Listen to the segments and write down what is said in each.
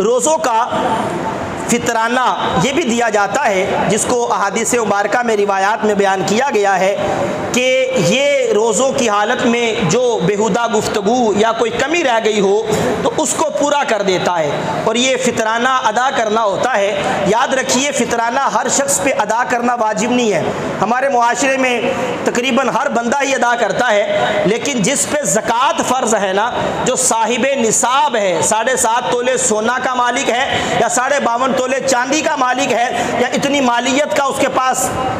रोज़ों का फितराना ये भी दिया जाता है, जिसको अहादीस मुबारका में रिवायात में बयान किया गया है कि ये रोज़ों की हालत में जो बेहुदा गुफ्तगू या कोई कमी रह गई हो तो उसको पूरा कर देता है, और ये फितराना अदा करना होता है। याद रखिए, फितराना हर शख्स पे अदा करना वाजिब नहीं है। हमारे मुआशरे में तकरीबन हर बंदा ही अदा करता है, लेकिन जिस पे ज़कात फ़र्ज़ है ना, जो साहिबे निसाब है, 7.5 तोले सोना का मालिक है या 52 तोले चांदी का मालिक है या इतनी मालियत का उसके पास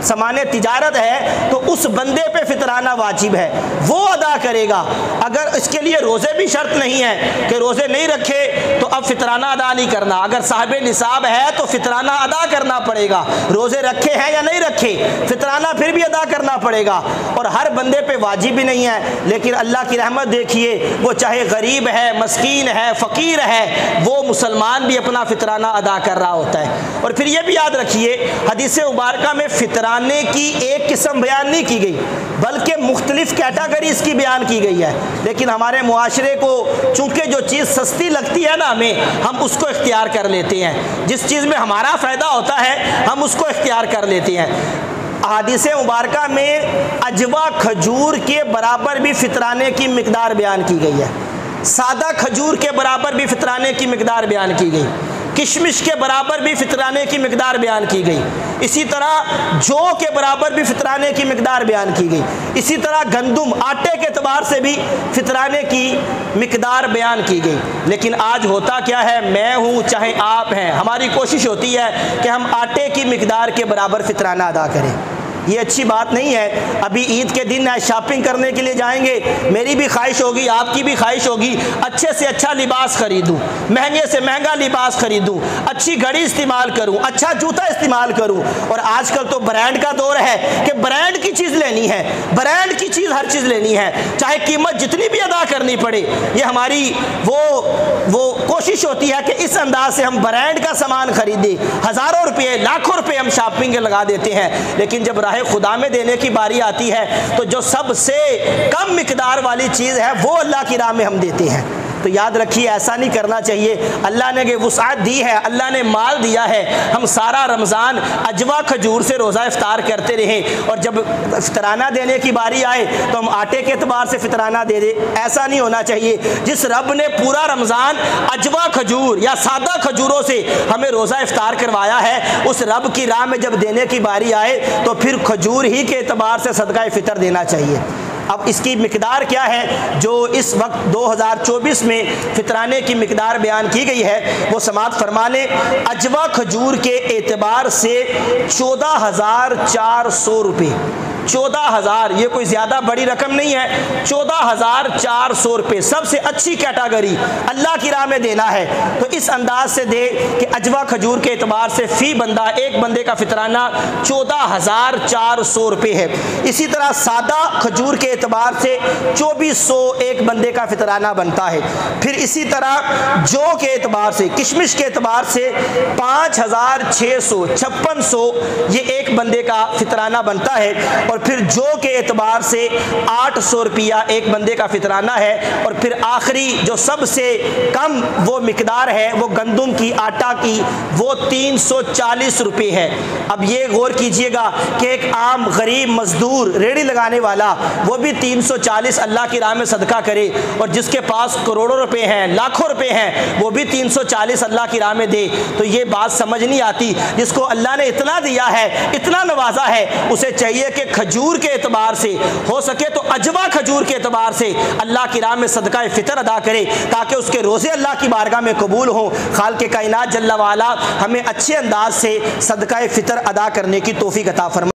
सामान्य तिजारत है, तो उस बंदे पे फितराना वाजिब है, वो अदा करेगा। अगर इसके लिए रोज़े भी शर्त नहीं है कि रोज़े नहीं रखे तो अब फितराना अदा नहीं करना। अगर साहिबे निसाब है तो फितराना अदा करना पड़ेगा। रोज़े रखे हैं या नहीं रखे, फितराना फिर भी अदा करना पड़ेगा। और हर बंदे पे वाजिब भी नहीं है, लेकिन अल्लाह की रहमत देखिए, वो चाहे गरीब है, मस्कीन है, फ़कीर है, वो मुसलमान भी अपना फितराना अदा कर रहा होता है। और फिर ये भी याद रखिए, हदीस मुबारका में फितराने की एक किस्म बयान नहीं की गई, बल्कि मुख्तलिफ कैटेगरीज की बयान की गई है। लेकिन हमारे मुआशरे को चूँकि जो चीज़ सस्ती लगती है ना हमें, हम उसको इख्तियार कर लेते हैं। जिस चीज़ में हमारा फ़ायदा होता है हम उसको इख्तियार कर लेते हैं। अहादीस मुबारका में अजवा खजूर के बराबर भी फितराने की मिकदार बयान की गई है, सादा खजूर के बराबर भी फितराने की मिकदार बयान की गई, किशमिश के बराबर भी फितराने की मिकदार बयान की गई, इसी तरह जौ के बराबर भी फितराने की मिकदार बयान की गई, इसी तरह गंदुम आटे के एतबार से भी फितराने की मिकदार बयान की गई। लेकिन आज होता क्या है, मैं हूँ चाहे आप हैं, हमारी कोशिश होती है कि हम आटे की मिकदार के बराबर फितराना अदा करें। ये अच्छी बात नहीं है। अभी ईद के दिन शॉपिंग करने के लिए जाएंगे, मेरी भी ख्वाहिश होगी, आपकी भी ख्वाहिश होगी, अच्छे से अच्छा लिबास खरीदूं, महंगे से महंगा लिबास खरीदूं, अच्छी घड़ी इस्तेमाल करूं, अच्छा जूता इस्तेमाल करूं। और आजकल तो ब्रांड का दौर है कि ब्रांड की चीज़ लेनी है, ब्रांड की चीज़ हर चीज़ लेनी है, चाहे कीमत जितनी भी अदा करनी पड़े। ये हमारी वो कोशिश होती है कि इस अंदाज से हम ब्रांड का सामान खरीदें, हज़ारों रुपये, लाखों रुपये हम शॉपिंग के लगा देते हैं। लेकिन जब राह खुदा में देने की बारी आती है तो जो सबसे कम मिकदार वाली चीज़ है वो अल्लाह की राह में हम देते हैं। तो याद रखिए, ऐसा नहीं करना चाहिए। अल्लाह ने वुसाअत दी है, अल्लाह ने माल दिया है, हम सारा रमज़ान अजवा खजूर से रोज़ा इफ्तार करते रहें, और जब फितराना देने की बारी आए तो हम आटे के एतबार से फितराना दे दें। ऐसा नहीं होना चाहिए। जिस रब ने पूरा रमज़ान अजवा खजूर या सादा खजूरों से हमें रोज़ा इफ्तार करवाया है, उस रब की राह में जब देने की बारी आए तो फिर खजूर ही के एतबार से सदका फ़ितर देना चाहिए। अब इसकी मिकदार क्या है जो इस वक्त 2024 में फितराने की मिकदार बयान की गई है, वो समाअत फरमा लें। अजवा खजूर के एतबार से 14,400 रुपये, 14,000, ये कोई ज़्यादा बड़ी रकम नहीं है, 14,400 रुपये सबसे अच्छी कैटेगरी अल्लाह की राह में देना है। तो इस अंदाज से दे कि अजवा खजूर के एतबार से फ़ी बंदा, एक बंदे का फितराना 14,400 रुपये है। इसी तरह सादा खजूर के एतबार से 2,400 एक बंदे का फितराना बनता है। फिर इसी तरह जौ के एतबार से, किशमिश के एतबार से 5,600, 5,600 ये एक बंदे का फितराना बनता है। और फिर जौ के एतबार से 800 रुपया एक बंदे का फितराना है। और फिर आखिरी जो सबसे कम वो मिकदार है वो गंदुम की, आटा की, वो 340 रुपये है। अब ये गौर कीजिएगा कि एक आम गरीब मजदूर रेड़ी लगाने वाला वो भी 340 अल्लाह की राह में सदका करे, और जिसके पास करोड़ों रुपए हैं, लाखों रुपए हैं, वो भी 340 अल्लाह की राह में दे। तो ये बात समझ नहीं आती। जिसको अल्लाह ने इतना दिया है, इतना नवाजा है, उसे चाहिए कि खजूर के एतबार से हो सके तो अजवा खजूर के एतबार से अल्लाह की राह में सदका फ़ितर अदा करे, ताकि उसके रोज़े अल्लाह की बारगाह में कबूल हों। खालिक़ कायनात जल्ल वाला हमें अच्छे अंदाज से सदका फ़ितर अदा करने की तौफ़ीक़ अता फरमाए।